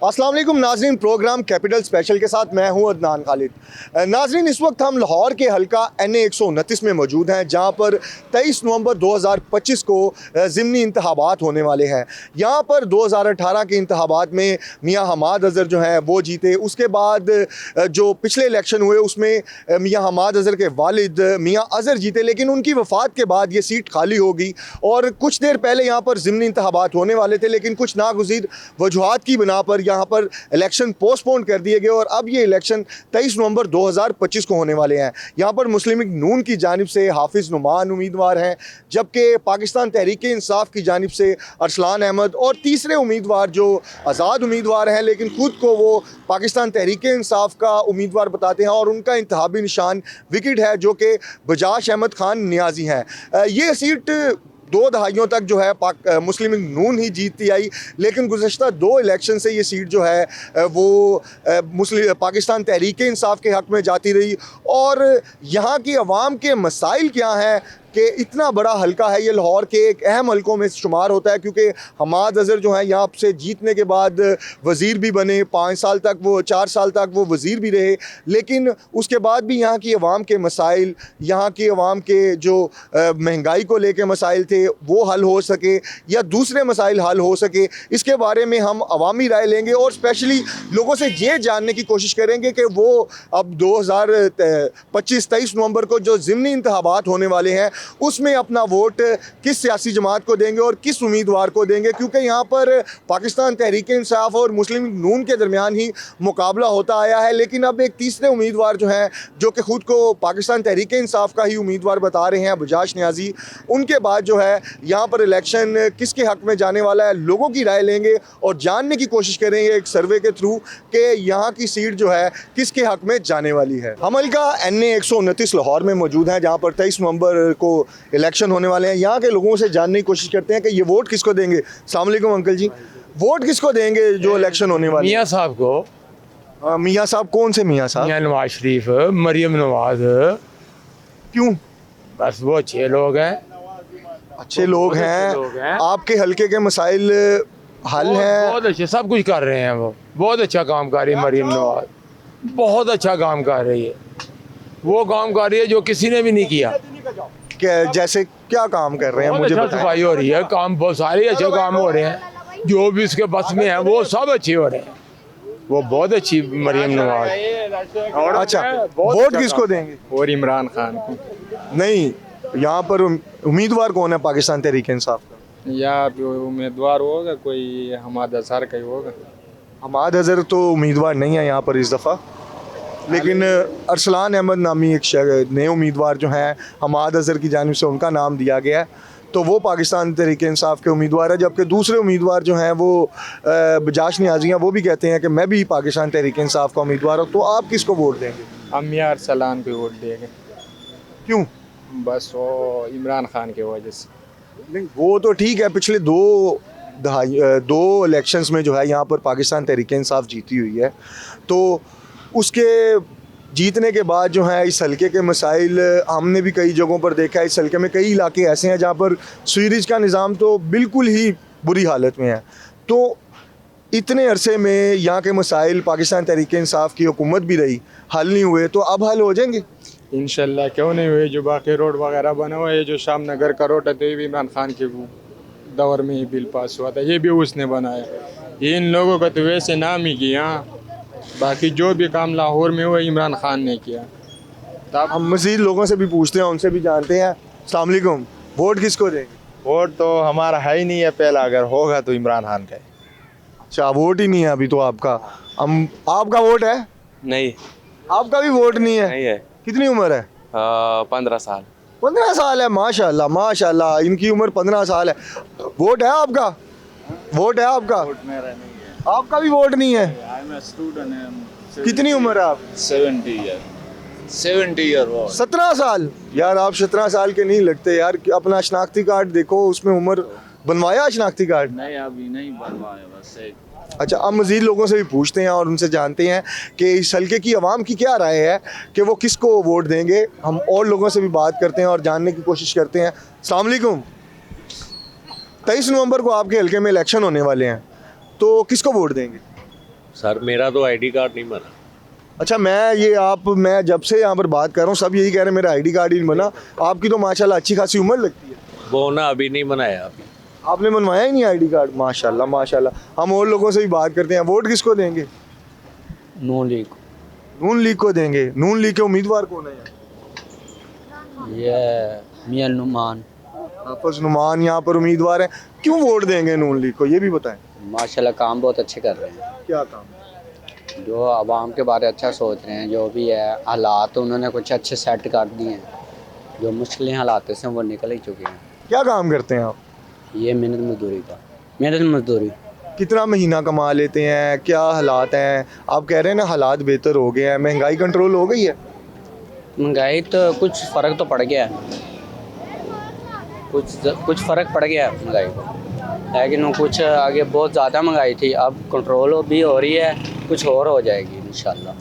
अस्सलाम वालेकुम नाज़रीन, प्रोग्राम कैपिटल स्पेशल के साथ मैं हूं अदनान खालिद। नाज़रीन, इस वक्त हम लाहौर के हल्का NA 129 में मौजूद हैं, जहां पर 23 नवंबर 2025 को ज़िमनी इंतखाबात होने वाले हैं। यहां पर 2018 के इंतखाबात में मियां हमाद अज़हर जो हैं वो जीते। उसके बाद जो पिछले इलेक्शन हुए उसमें मियां हमाद अज़हर के वालिद मियां अज़हर जीते, लेकिन उनकी वफ़ात के बाद ये सीट खाली हो गई और कुछ देर पहले यहाँ पर ज़िमनी इंतखाबात होने वाले थे, लेकिन कुछ नागुज़ीर वजूहात की बिना पर यहाँ पर इलेक्शन पोस्टपोन कर दिए गए और अब ये इलेक्शन 23 नवंबर 2025 को होने वाले हैं। यहाँ पर मुस्लिम लीग नून की जानिब से हाफिज़ नुमान उम्मीदवार हैं, जबकि पाकिस्तान तहरीक इंसाफ की जानिब से अरसलान अहमद और तीसरे उम्मीदवार जो आज़ाद उम्मीदवार हैं लेकिन खुद को वो पाकिस्तान तहरीक इंसाफ का उम्मीदवार बताते हैं और उनका इंतखाबी निशान विकेट है जो कि बजाश अहमद खान नियाजी हैं। ये सीट 2 दहाइयों तक जो है मुस्लिम लीग नून ही जीतती आई, लेकिन गुज़श्ता 2 इलेक्शन से ये सीट जो है वो पाकिस्तान तहरीक इंसाफ के हक़ में जाती रही। और यहाँ की अवाम के मसाइल क्या हैं कि इतना बड़ा हल्का है, ये लाहौर के एक अहम हल्कों में शुमार होता है, क्योंकि हमाद अज़हर जो हैं यहाँ से जीतने के बाद वज़ीर भी बने, 4 साल तक वो वज़ीर भी रहे, लेकिन उसके बाद भी यहाँ की अवाम के मसाइल, यहाँ की अवाम के जो महंगाई को लेके मसाइल थे वो हल हो सके या दूसरे मसाइल हल हो सके, इसके बारे में हम अवामी राय लेंगे और स्पेशली लोगों से ये जानने की कोशिश करेंगे कि वो अब 23 नवंबर को जो ज़िमनी इंतखाबात होने वाले हैं उसमें अपना वोट किस सियासी जमात को देंगे और किस उम्मीदवार को देंगे, क्योंकि यहाँ पर पाकिस्तान तहरीक इंसाफ और मुस्लिम लीग नून के दरमियान ही मुकाबला होता आया है। लेकिन अब एक तीसरे उम्मीदवार जो हैं जो कि ख़ुद को पाकिस्तान तहरीक इंसाफ का ही उम्मीदवार बता रहे हैं, बजाश नियाजी, उनके बाद जो है यहाँ पर इलेक्शन किसके हक़ में जाने वाला है, लोगों की राय लेंगे और जानने की कोशिश करेंगे एक सर्वे के थ्रू कि यहाँ की सीट जो है किसके हक़ में जाने वाली है। हम हल्का NA 129 लाहौर में मौजूद हैं, जहाँ पर 23 नवंबर को इलेक्शन होने वाले हैं। यहाँ के लोगों से जानने की कोशिश करते हैं कि ये वोट किसको देंगे। अस्सलाम वालेकुम अंकल जी, वोट किसको देंगे जो इलेक्शन होने वाले? मियाँ साहब को। मियाँ साहब कौन से मियाँ साहब? मियाँ नवाज शरीफ, मरियम नवाज। क्यों? बस वो अच्छे लोग हैं, अच्छे लोग हैं। आपके हल्के के मसाइल हल हैं? बहुत अच्छे, सब कुछ कर रहे हैं। वो बहुत अच्छा काम कर रही है मरियम नवाज, बहुत अच्छा काम कर रही है। वो काम कर रही है जो किसी ने भी नहीं किया। जैसे क्या काम कर रहे हैं मुझे अच्छा बताएं। सफाई हो रही है, काम बहुत सारे अच्छे काम हो रहे हैं, जो भी इसके बस में है वो सब अच्छे हो रहे हैं। वो बहुत अच्छी मरियम नवाज। अच्छा, वोट किसको देंगे? और इमरान खान को। नहीं, यहाँ पर उम्मीदवार कौन है पाकिस्तान तहरीक इंसाफ का? या उम्मीदवार होगा कोई हमाद अजहर का ही होगा। हमाद अज़हर तो उम्मीदवार नहीं है यहाँ पर इस दफ़ा, लेकिन अरसलान अहमद नामी एक नए उम्मीदवार जो हैं हमाद अज़हर की जानिब से उनका नाम दिया गया है, तो वो पाकिस्तान तहरीक इंसाफ के उम्मीदवार है। जबकि दूसरे उम्मीदवार जो हैं वो बजाश नियाजी हैं, वो भी कहते हैं कि मैं भी पाकिस्तान तहरीक इंसाफ का उम्मीदवार हूँ। तो आप किसको वोट देंगे? हम मियाँ अरसलान पे वोट देंगे। क्यों? बस वो इमरान खान की वजह से। नहीं, वो तो ठीक है, पिछले 2 इलेक्शंस में जो है यहाँ पर पाकिस्तान तहरीक इंसाफ जीती हुई है, तो उसके जीतने के बाद जो है इस हल्के के मसाइल हमने भी कई जगहों पर देखा है। इस हल्के में कई इलाके ऐसे हैं जहाँ पर सीवरेज का निज़ाम तो बिल्कुल ही बुरी हालत में है। तो इतने अरसे में यहाँ के मसाइल पाकिस्तान तहरीक इंसाफ की हुकूमत भी रही, हल नहीं हुए, तो अब हल हो जाएंगे इंशाल्लाह। क्यों नहीं हुए? जो बाकी रोड वगैरह बना हुआ है, जो शाम नगर का रोड है, तो ये भी इमरान खान के दौर में ही बिल पास हुआ था, ये भी उसने बनाया। इन लोगों का तो वैसे नाम ही किया, बाकी जो भी काम लाहौर में हुआ इमरान खान ने किया। तब हम मज़ीद लोगों से भी पूछते हैं, उनसे भी जानते हैं। अस्सलाम वालेकुम, वोट किसको देंगे? वोट तो हमारा है ही नहीं है, पहला अगर होगा तो इमरान खान का है। अच्छा, वोट ही नहीं है अभी तो आपका। आपका वोट है? नहीं, आपका भी वोट नहीं है? नहीं है। कितनी उम्र है? 15 साल। 15 साल है, माशाल्लाह माशाल्लाह, इनकी उम्र 15 साल है। वोट है आपका? वोट है आपका? आपका भी वोट नहीं है? कितनी उम्र है आप? 70 ईयर। 17 साल? यार आप 17 साल के नहीं लगते यार। अपना शनाख्ती कार्ड देखो, उसमें उम्र बनवाया शनाख्ती कार्ड? नहीं, अभी नहीं बनवाया, बस अच्छा, अब मज़ीद लोगों से भी पूछते हैं और उनसे जानते हैं कि इस हल्के की आवाम की क्या राय है कि वो किसको वोट देंगे। हम और लोगों से भी बात करते हैं और जानने की कोशिश करते हैं। अस्सलाम वालेकुम, 23 नवंबर को आपके हल्के में इलेक्शन होने वाले हैं, तो किसको वोट देंगे? सर मेरा तो आईडी कार्ड नहीं बना। अच्छा, मैं जब से यहाँ पर बात कर रहा हूँ सब यही कह रहे हैं मेरा आईडी कार्ड ही नहीं बना। आपकी तो माशाल्लाह अच्छी खासी उम्र लगती है। वो ना अभी नहीं बनाया अभी। आपने बनवाया ही नहीं आईडी कार्ड? माशाल्लाह माशाल्लाह। हम और लोगों से भी बात करते हैं। वोट किसको देंगे? नून लीग नून लीग को देंगे। नून लीग के उम्मीदवार कौन है? ये मियां नुमान हाफिज नुमान यहाँ पर उम्मीदवार हैं। क्यों वोट देंगे नून लीग को, ये भी बताएं। माशाल्लाह काम बहुत अच्छे कर रहे हैं, क्या काम? जो आवाम के बारे अच्छा सोच रहे हैं, जो भी है हालात उन्होंने कुछ अच्छे सेट कर दिए हैं, जो मुश्किल हालात से वो निकल ही चुके हैं। क्या काम करते हैं आप? ये मेहनत मजदूरी कितना महीना कमा लेते हैं? क्या हालात हैं? आप कह रहे हैं ना हालात बेहतर हो गए हैं, महंगाई कंट्रोल हो गई है? महंगाई तो कुछ फ़र्क तो पड़ गया है, कुछ फ़र्क पड़ गया है महंगाई को, लेकिन वो कुछ आगे बहुत ज़्यादा महंगाई थी, अब कंट्रोल भी हो रही है, कुछ और हो जाएगी इंशाल्लाह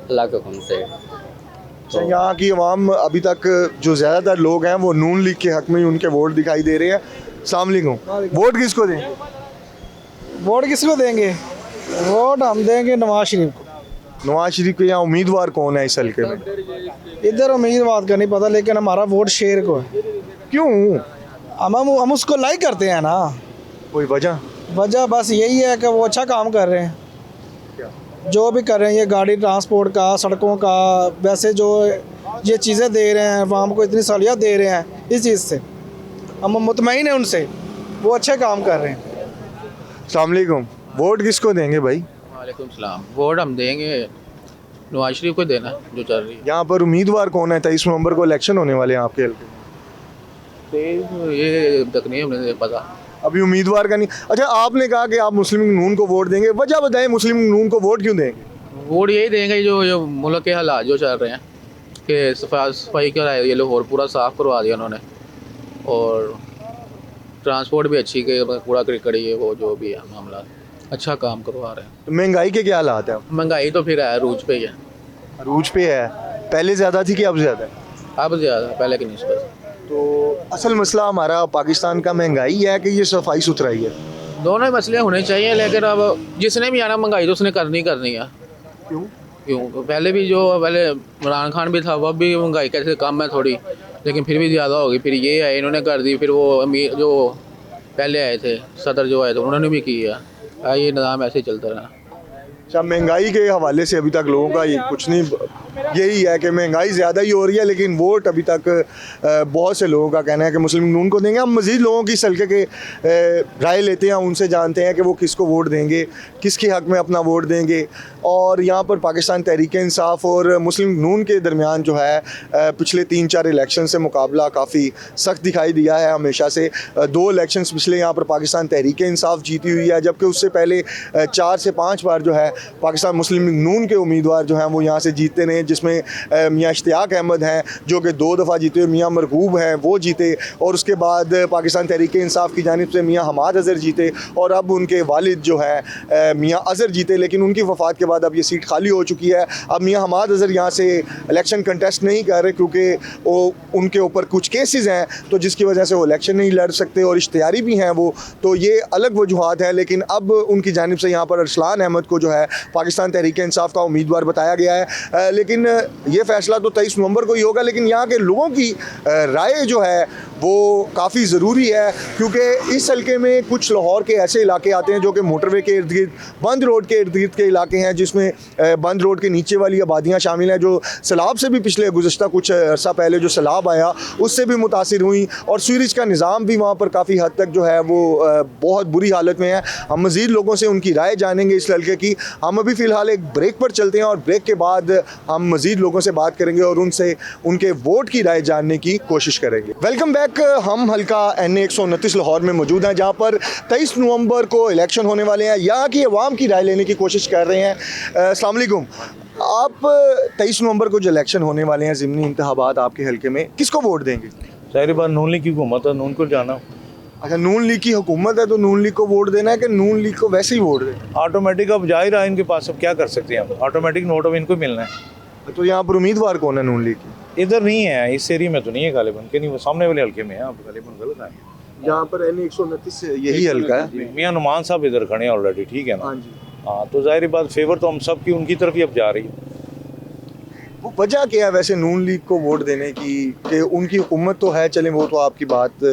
अल्लाह के हुक्म से। अच्छा, यहाँ की आवाम अभी तक जो ज़्यादातर लोग हैं वो नून लीग के हक में ही उनके वोट दिखाई दे रहे हैं। अस्सलाम वालेकुम। वोट किसको दें? वोट किसको देंगे? वोट हम देंगे नवाज शरीफ को। नवाज शरीफ के यहाँ उम्मीदवार कौन है इस हल्के में? इधर उम्मीदवार का नहीं पता, लेकिन हमारा वोट शेर को है। क्यों? हम उसको लाइक करते हैं ना। कोई वजह? वजह बस यही है कि वो अच्छा काम कर रहे हैं, जो भी कर रहे हैं, ये गाड़ी ट्रांसपोर्ट का, सड़कों का, वैसे जो ये चीज़ें दे रहे हैं आवाम को, इतनी सहूलियत दे रहे हैं, इस चीज़ से हम मुतमईन हैं उनसे, वो अच्छे काम कर रहे हैं। अस्सलाम वालेकुम। वोट किसको देंगे भाई? वालेकुम सलाम। वोट हम देंगे नवाज शरीफ को देना जो चल रही यहाँ पर उम्मीदवार कौन है? 23 नवंबर को इलेक्शन होने वाले हैं आपके हल्के में। है। ये तक नहीं हमें पता। अभी उम्मीदवार का नहीं। अच्छा, आपने कहा कि आप मुस्लिम लीग नून को वोट देंगे, वजह बताएं मुस्लिम लीग नून को वोट क्यों देंगे? वोट यही देंगे जो मुल्क के हालात जो चल रहे हैं कि सफाई का ये लाहौर पूरा साफ़ करवा दिया उन्होंने, और ट्रांसपोर्ट भी अच्छी के पूरा कड़ी है, वो जो भी है मामला अच्छा काम करवा रहे हैं। तो महंगाई के क्या हालात हैं? महंगाई तो फिर है रूज पे ही है। अरूज पे है। पहले ज़्यादा थी कि अब ज़्यादा है? अब ज़्यादा पहले की निस्बत। तो असल मसला हमारा पाकिस्तान का महंगाई है कि ये सफाई सुथराई है? दोनों ही मसले होने चाहिए, लेकिन अब जिसने भी आना महंगाई तो उसने करनी है। क्यों? पहले इमरान खान भी था, वह भी महंगाई कैसे कम है थोड़ी, लेकिन फिर भी ज़्यादा होगी। फिर ये आए, इन्होंने कर दी, फिर वो अमीर जो पहले आए थे, सदर जो आए थे, उन्होंने भी किया। ये निज़ाम ऐसे ही चलता रहा। अच्छा, महंगाई के हवाले से अभी तक लोगों का ये कुछ नहीं, यही है कि महंगाई ज़्यादा ही हो रही है, लेकिन वोट अभी तक बहुत से लोगों का कहना है कि मुस्लिम लीग नून को देंगे। हम मज़ीद लोगों की इस हल्के के राय लेते हैं, उनसे जानते हैं कि वो किसको वोट देंगे, किसके हक़ में अपना वोट देंगे। और यहाँ पर पाकिस्तान तहरीक इंसाफ और मुस्लिम लीग नून के दरमियान जो है पिछले 3-4 इलेक्शन से मुकाबला काफ़ी सख्त दिखाई दिया है हमेशा से। 2 इलेक्शन पिछले यहाँ पर पाकिस्तान तहरीक इंसाफ जीती हुई है, जबकि उससे पहले 4 से 5 बार जो है पाकिस्तान मुस्लिम लीग नून के उम्मीदवार जो हैं वो यहाँ से जीतते रहे, जिसमें मियाँ इश्तियाक अहमद हैं जो कि 2 दफ़ा जीते हुए, मियाँ मरगूब हैं वो जीते, और उसके बाद पाकिस्तान तहरीक इंसाफ की जानिब से मियाँ हमाद अज़हर जीते, और अब उनके वालिद जो है मियाँ अज़हर जीते, लेकिन उनकी वफ़ात के बाद अब ये सीट खाली हो चुकी है। अब मियाँ हमाद अज़हर यहाँ से इलेक्शन कंटेस्ट नहीं कर रहे क्योंकि वो उनके ऊपर कुछ केसेस हैं, तो जिसकी वजह से वो इलेक्शन नहीं लड़ सकते, और इश्तिहारी भी हैं वो, तो ये अलग वजूहात हैं। लेकिन अब उनकी जानिब से यहाँ पर अरसलान अहमद को जो है पाकिस्तान तहरीक इंसाफ का उम्मीदवार बताया गया है। लेकिन ये फ़ैसला तो 23 नवंबर को ही होगा, लेकिन यहाँ के लोगों की राय जो है वो काफ़ी ज़रूरी है, क्योंकि इस हल्के में कुछ लाहौर के ऐसे इलाके आते हैं जो कि मोटरवे के इर्द गिर्द, बंद रोड के इर्द गिर्द के इलाके हैं, जिसमें बंद रोड के नीचे वाली आबादियाँ शामिल हैं, जो सैलाब से भी पिछले गुज़श्ता कुछ अर्सा पहले जो सैलाब आया उससे भी मुतासिर हुई, और सीवरेज का निज़ाम भी वहाँ पर काफ़ी हद तक जो है वो बहुत बुरी हालत में है। हम मज़ीद लोगों से उनकी राय जानेंगे इस हल्के की। हम अभी फ़िलहाल एक ब्रेक पर चलते हैं, और ब्रेक के बाद हम मज़ीद लोगों से बात करेंगे और उनसे उनके वोट की राय जानने की कोशिश करेंगे। Welcome back. हम हल्का NA 129 लाहौर में मौजूद हैं, जहाँ पर 23 नवंबर को इलेक्शन होने वाले हैं। यहाँ की आवाम की राय लेने की कोशिश कर रहे हैं। अस्सलाम वालेकुम। आप 23 नवंबर को जो इलेक्शन होने वाले हैं, ज़िमनी इंतखाबात आपके हल्के में, किसको वोट देंगे? सारी बात नून लीग की हुकूमत है, नून को जाना। अच्छा, नून लीग की हुकूमत है तो नून लीग को वोट देना है कि नून लीग को वैसे ही वोट देना? ऑटोमेटिक अब जाहिर है इनके पास, अब क्या कर सकते हैं हम, ऑटोमेटिक नोट अब इनको मिलना है। तो यहाँ पर उम्मीदवार कौन है नून लीग की? इधर नहीं है, इस एरिया में तो नहीं है गालिबन, कि नहीं वो सामने वाले हल्के में है, आप गालिबन गलत आए। यहाँ पर NA 129 यही हल्का है। मियाँ नुमान साहब इधर खड़े हैं ऑलरेडी, ठीक है ना। हाँ जी। हाँ, तो जाहिर बात फेवर तो हम सब की उनकी तरफ ही अब जा रही है। वो वजह क्या है वैसे नून लीग को वोट देने की, कि उनकी हुकूमत तो है, चलें वो तो आपकी बात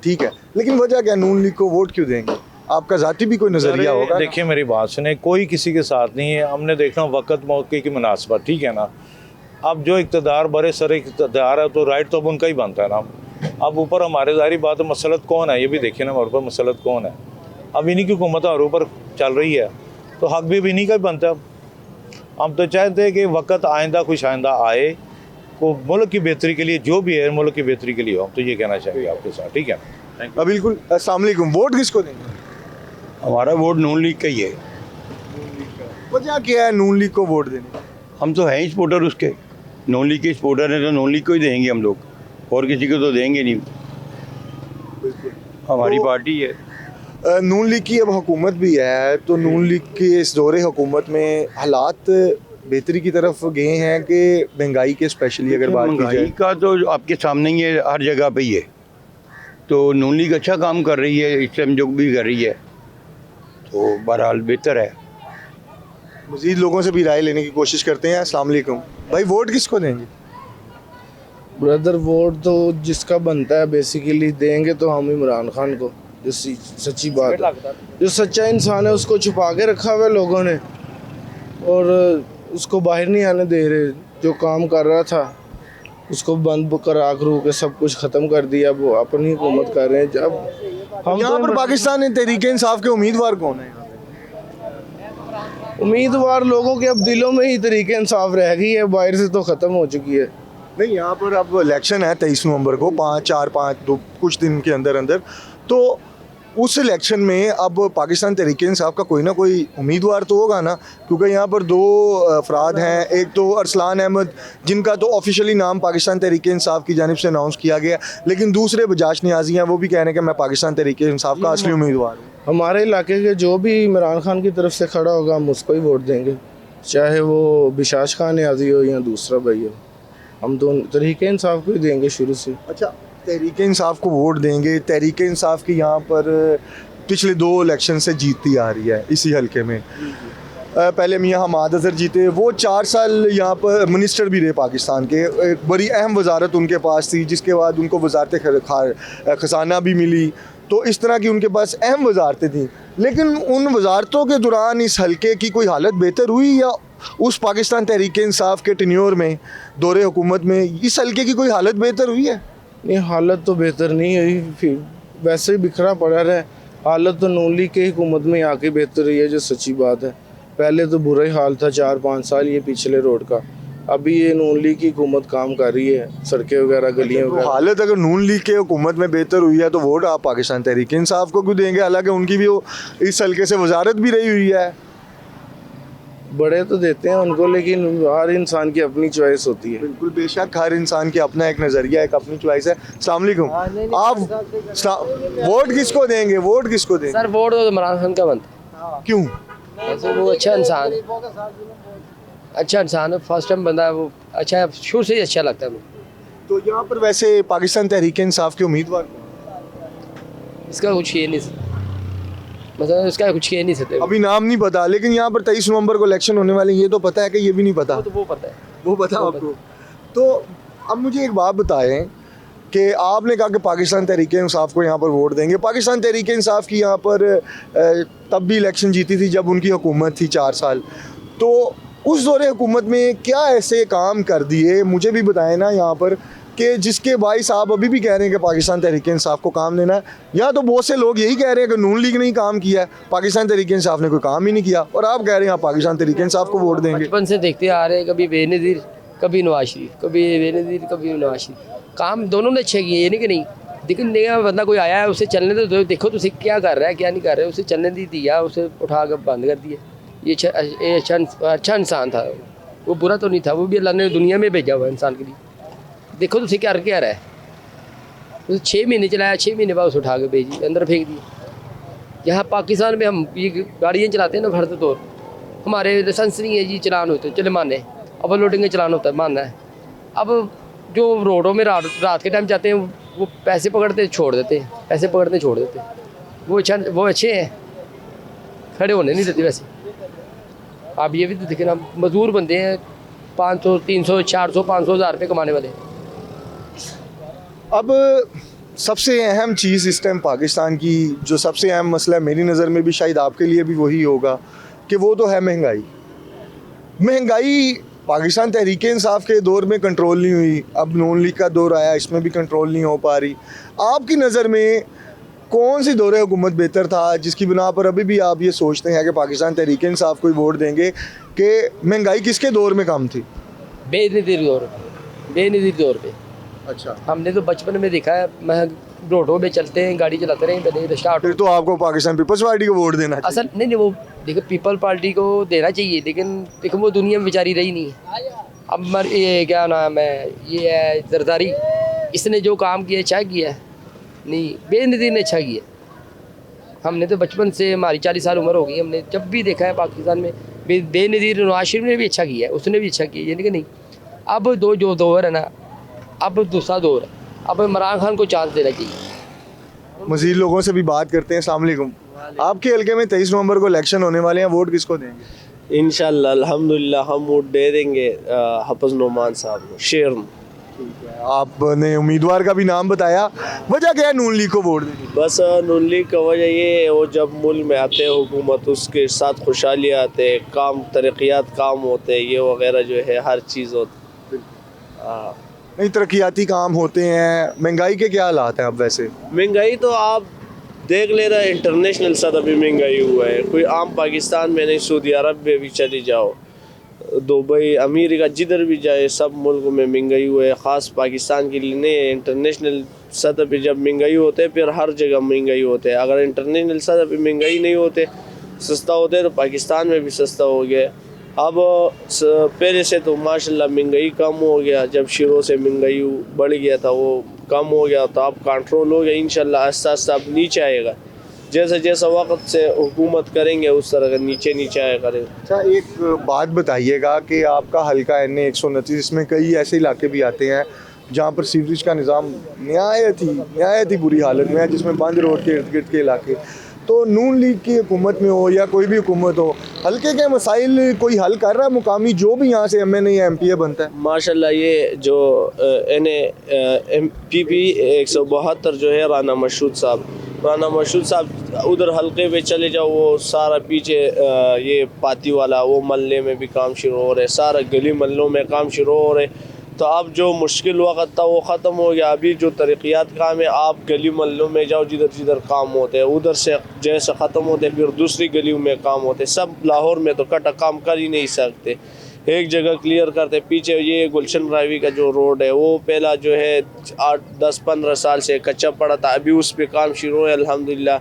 ठीक है, लेकिन वजह क्या है नून लीग को वोट क्यों देंगे? आपका ज़ाती भी कोई नज़रिया होगा। देखिए मेरी बात सुने, कोई किसी के साथ नहीं है, हमने देखना वक्त मौके की मुनासबत, ठीक है ना। अब जो इक़्तिदार बड़े सर इक़्तिदार है तो राइट तो अब उनका ही बनता है ना। अब ऊपर हमारे ज़ाहिर बात है मसलत कौन है, ये भी देखिए ना, हमारे ऊपर मसलत कौन है। अब इन्हीं की हुकूमत हमारे ऊपर चल रही है तो हक भी इन्हीं का ही बनता है। हम तो चाहते हैं कि वक्त आइंदा खुश आइंदा आए, को मुल्क की बेहतरी के लिए जो भी है मुल्क की बेहतरी के लिए हो, हम तो ये कहना चाहेंगे आपके साथ, ठीक है। बिल्कुल। अस्सलाम वालेकुम। वोट किसको देंगे? हमारा वोट नून लीग का ही है। वजह क्या है नून लीग को वोट देने? हम तो हैं ही सपोर्टर उसके, नून लीग के सपोर्टर हैं तो नून लीग को ही देंगे हम लोग, और किसी को तो देंगे नहीं। हमारी पार्टी है। नून लीग की अब हुकूमत भी है, तो नून लीग के इस दौरे हुकूमत में हालात बेहतरी की तरफ गए हैं कि महंगाई के, स्पेशली अगर बात की महंगाई जाए का तो आपके सामने ही है, हर जगह पे ही है। तो नून लीग अच्छा काम कर रही है इस टाइम, जो भी कर रही है, तो बहरहाल बेहतर है। मज़ीद लोगों से भी राय लेने की कोशिश करते हैं। अस्सलाम वालेकुम भाई, वोट किसको देंगे? ब्रदर वोट तो जिसका बनता है बेसिकली देंगे तो हम इमरान खान को, जो सच्ची बात है। जो सच्चा इंसान है उसको छुपा के रखा हुआ है लोगों ने और उसको बाहर नहीं आने दे रहे। जो काम कर रहा था उसको बंद करा करू के सब कुछ ख़त्म कर दिया, वो अपनी हुकूमत कर रहे हैं। जब हम यहाँ पर पाकिस्तान तहरीक इंसाफ के उम्मीदवार कौन है? उम्मीदवार लोगों के अब दिलों में ही तरीके इंसाफ रह गई है, बाहर से तो ख़त्म हो चुकी है। नहीं, यहाँ पर अब इलेक्शन है 23 नवंबर को, 5 कुछ दिन के अंदर अंदर, तो उस इलेक्शन में अब पाकिस्तान तहरीक इंसाफ का कोई ना कोई उम्मीदवार तो होगा ना, क्योंकि यहाँ पर दो अफराद हैं। एक तो अरसलान अहमद, जिनका तो ऑफिशियली नाम पाकिस्तान तहरीक इंसाफ की जानिब से अनाउंस किया गया, लेकिन दूसरे बजाज नियाजी हैं, वो भी कह रहे हैं कि मैं पाकिस्तान तहरीक इंसाफ का असली उम्मीदवार हूँ। हमारे इलाके के जो भी इमरान खान की तरफ से खड़ा होगा हम उसको ही वोट देंगे, चाहे वो बिशाश खान नियाजी हो या दूसरा भाई हो, हम दोनों तहरीक इंसाफ को ही देंगे शुरू से। अच्छा, तहरीक इंसाफ को वोट देंगे। तहरीक इंसाफ की यहाँ पर पिछले 2 इलेक्शन से जीतती आ रही है इसी हलके में। पहले मियाँ हमाद अजहर जीते, वो 4 साल यहाँ पर मिनिस्टर भी रहे पाकिस्तान के, एक बड़ी अहम वजारत उनके पास थी, जिसके बाद उनको वजारत ख़जाना भी मिली। तो इस तरह की उनके पास अहम वजारतें थीं, लेकिन उन वजारतों के दौरान इस हलके की कोई हालत बेहतर हुई, या उस पाकिस्तान तहरीक इंसाफ के टेन्योर में, दौरे हुकूमत में, इस हलके की कोई हालत बेहतर हुई है? नहीं, हालत तो बेहतर नहीं हुई, फिर वैसे ही बिखरा पड़ा रहा। हालत तो नून लीग की हुकूमत में आके बेहतर हुई है, जो सच्ची बात है। पहले तो बुरा ही हाल था 4-5 साल ये पिछले रोड का, अभी ये नून लीग की हुकूमत काम कर रही है, सड़कें वगैरह, गलियाँ वगैरह। हालत अगर नून लीग के हुकूमत में बेहतर हुई है तो वोट आप पाकिस्तान तहरीक इंसाफ को क्यों देंगे? हालांकि उनकी भी वो इस हल्के से वजारत भी रही हुई है। बड़े तो देते हैं उनको, लेकिन हर इंसान की अपनी चॉइस होती है। बिल्कुल, बेशक हर इंसान की अपना एक नज़रिया, एक अपनी चॉइस है। अस्सलाम वालेकुम। आप वोट किसको देंगे? वोट किसको देंगे? सर वोट तो इमरान खान का बनता है। क्यों? वैसे वो अच्छा इंसान है, अच्छा इंसान है, फर्स्ट टाइम बंदा है वो, अच्छा है, शुरू से ही अच्छा लगता है मुझे। तो यहाँ पर वैसे पाकिस्तान तहरीक इंसाफ के उम्मीदवार, इसका कुछ ये नहीं, मतलब इसका कुछ कह नहीं सकते, अभी नाम नहीं पता, लेकिन यहाँ पर 23 नवंबर को इलेक्शन होने वाले, ये तो पता है कि ये भी नहीं पता? वो पता है, वो पता आपको। तो अब मुझे एक बात बताएं कि आपने कहा कि पाकिस्तान तहरीक इंसाफ को यहाँ पर वोट देंगे। पाकिस्तान तहरीक इंसाफ की यहाँ पर तब भी इलेक्शन जीती थी जब उनकी हुकूमत थी 4 साल। तो उस दौरे हुकूमत में क्या ऐसे काम कर दिए, मुझे भी बताएं ना यहाँ पर, कि जिसके बाइस आप अभी भी कह रहे हैं कि पाकिस्तान तहरीक इंसाफ को काम देना है। यहाँ तो बहुत से लोग यही कह रहे हैं कि नून लीग ने ही काम किया है, पाकिस्तान तहरीक इंसाफ ने कोई काम ही नहीं किया, और आप कह रहे हैं आप पाकिस्तान तहरीक इंसाफ को वोट देंगे। बचपन से देखते आ रहे हैं, कभी बेनज़ीर, कभी नवाज शरीफ, कभी बेनज़ीर, कभी नवाज शरीफ। काम दोनों ने अच्छे किए, ये नहीं कि नहीं, लेकिन नया बंदा कोई आया है उसे चलने तो देखो तो उसे क्या कर रहा है क्या नहीं कर रहा है, उसे चलने दी दिया, उसे उठा कर बंद कर दिया। ये अच्छा इंसान था, वो बुरा तो नहीं था, वो भी अल्लाह ने दुनिया में भेजा हुआ इंसान के लिए। देखो तो उसे क्या रहा है, उसे 6 महीने चलाया, 6 महीने बाद उसे उठा के भेजी, अंदर फेंक दिया। यहाँ पाकिस्तान में हम ये गाड़ियाँ चलाते हैं ना भरते तौर, हमारे लाइसेंस नहीं है जी, चलान होते चले माने, ओवरलोडिंग का चलान होता है मानना है। अब जो रोडों में रात के टाइम जाते हैं वो पैसे पकड़ते छोड़ देते हैं, पैसे पकड़ते छोड़ देते, वो अच्छे हैं, खड़े होने नहीं देते वैसे। आप ये भी तो देखें ना, मजदूर बंदे हैं 500 300 400 500 हज़ार रुपये कमाने वाले। अब सबसे अहम चीज़ इस टाइम पाकिस्तान की, जो सबसे अहम मसला है मेरी नज़र में भी, शायद आपके लिए भी वही होगा, कि वो तो है महंगाई। महंगाई पाकिस्तान तहरीक इंसाफ के दौर में कंट्रोल नहीं हुई, अब नून लीग का दौर आया, इसमें भी कंट्रोल नहीं हो पा रही। आपकी नज़र में कौन सी दौर हुकूमत बेहतर था, जिसकी बिना पर अभी भी आप ये सोचते हैं कि पाकिस्तान तहरीक इंसाफ को ही वोट देंगे, कि महंगाई किसके दौर में कम थी? बेनज़ीर दौर पे। अच्छा, हमने तो बचपन में देखा है, मैं रोडों पे चलते हैं, गाड़ी चलाते रहे, पहले रिक्शा फिर तो आपको पाकिस्तान पीपल्स पार्टी को वोट देना चाहिए। असल नहीं, वो देखो पीपल पार्टी को देना चाहिए, लेकिन देखो वो दुनिया में बेचारी रही नहीं। अब ये क्या नाम है, ये है जरदारी, इसने जो काम किया अच्छा किया नहीं, बेनज़ीर ने अच्छा किया। हमने तो बचपन से, हमारी 40 साल उम्र हो गई, हमने जब भी देखा है पाकिस्तान में बेनज़ीर, नवाज शरीफ ने भी अच्छा किया है, उसने भी अच्छा किया, यानी कि नहीं। अब जो दौर है ना, अब दूसरा दौर है, अब इमरान खान को चांस देना चाहिए। मज़ीद लोगों से भी बात करते हैं। अस्सलाम वालेकुम। आपके हल्के में 23 नवंबर को इलेक्शन होने वाले हैं, वोट किसको देंगे? इंशाल्लाह अल्हम्दुलिल्लाह हम वोट दे देंगे हफ़ज़ नोमान साहब को, शेर। आपने उम्मीदवार का भी नाम बताया, वजह क्या है नून लीग को वोट देने? बस नून लीग का वजह ये है, वो जब मुल्क में आते हैं हुकूमत, उसके साथ खुशहाली आते हैं, काम तरक्यात काम होते हैं, ये वगैरह जो है हर चीज़ होती। नहीं, तरक्याती काम होते हैं। महंगाई के क्या हालात हैं अब? वैसे महंगाई तो आप देख ले रहे हैं, इंटरनेशनल सतह पे महंगाई हुआ है, कोई आम पाकिस्तान में नहीं, सऊदी अरब में भी चली जाओ, दुबई, अमेरिका, जिधर भी जाए सब मुल्कों में महंगाई हुआ है। ख़ास पाकिस्तान के लिए नहीं, इंटरनेशनल सतह पे जब महंगाई होते है फिर हर जगह महंगाई होते है। अगर इंटरनेशनल सतह पे महंगाई नहीं होते, सस्ता होते, तो पाकिस्तान में भी सस्ता हो गया। अब पहले से तो माशाल्लाह महंगाई कम हो गया, जब शुरू से महंगाई बढ़ गया था वो कम हो गया, तो अब कंट्रोल हो गया इंशाल्लाह। आस्ता आस्ता अब नीचे आएगा, जैसे जैसा वक्त से हुकूमत करेंगे उस तरह का नीचे नीचे आया करेगा। अच्छा, एक बात बताइएगा कि आपका हल्का NA 129, इसमें कई ऐसे इलाके भी आते हैं जहाँ पर सीवरेज का निज़ाम नहायत ही बुरी हालत में है, जिसमें बंद रोड के इर्द गिर्द के इलाके। तो नून लीग की हुकूमत में हो या कोई भी हुकूमत हो, हल्के के मसाइल कोई हल कर रहा है मुकामी, जो भी यहाँ से MNA या MPA बनता है? माशाल्लाह ये जो NA MPP 172 जो है राना मशहूद साहब उधर हल्के पे चले जाओ, वो सारा पीछे ये पाती वाला वो मल्ले में भी काम शुरू हो रहे, सारा गली मल्लों में काम शुरू हो रहे। तो अब जो मुश्किल वक्त था वो ख़त्म हो गया। अभी जो तरक्यात काम है, आप गली मल्लों में जाओ, जिधर जिधर काम होते हैं उधर से जैसे ख़त्म होते हैं फिर दूसरी गलियों में काम होते हैं। सब लाहौर में तो कटा काम कर ही नहीं सकते, एक जगह क्लियर करते। पीछे ये गुलशन रावी का जो रोड है वो पहला जो है 8-10-15 साल से कच्चा पड़ा था, अभी उस पर काम शुरू है अल्हम्दुलिल्लाह।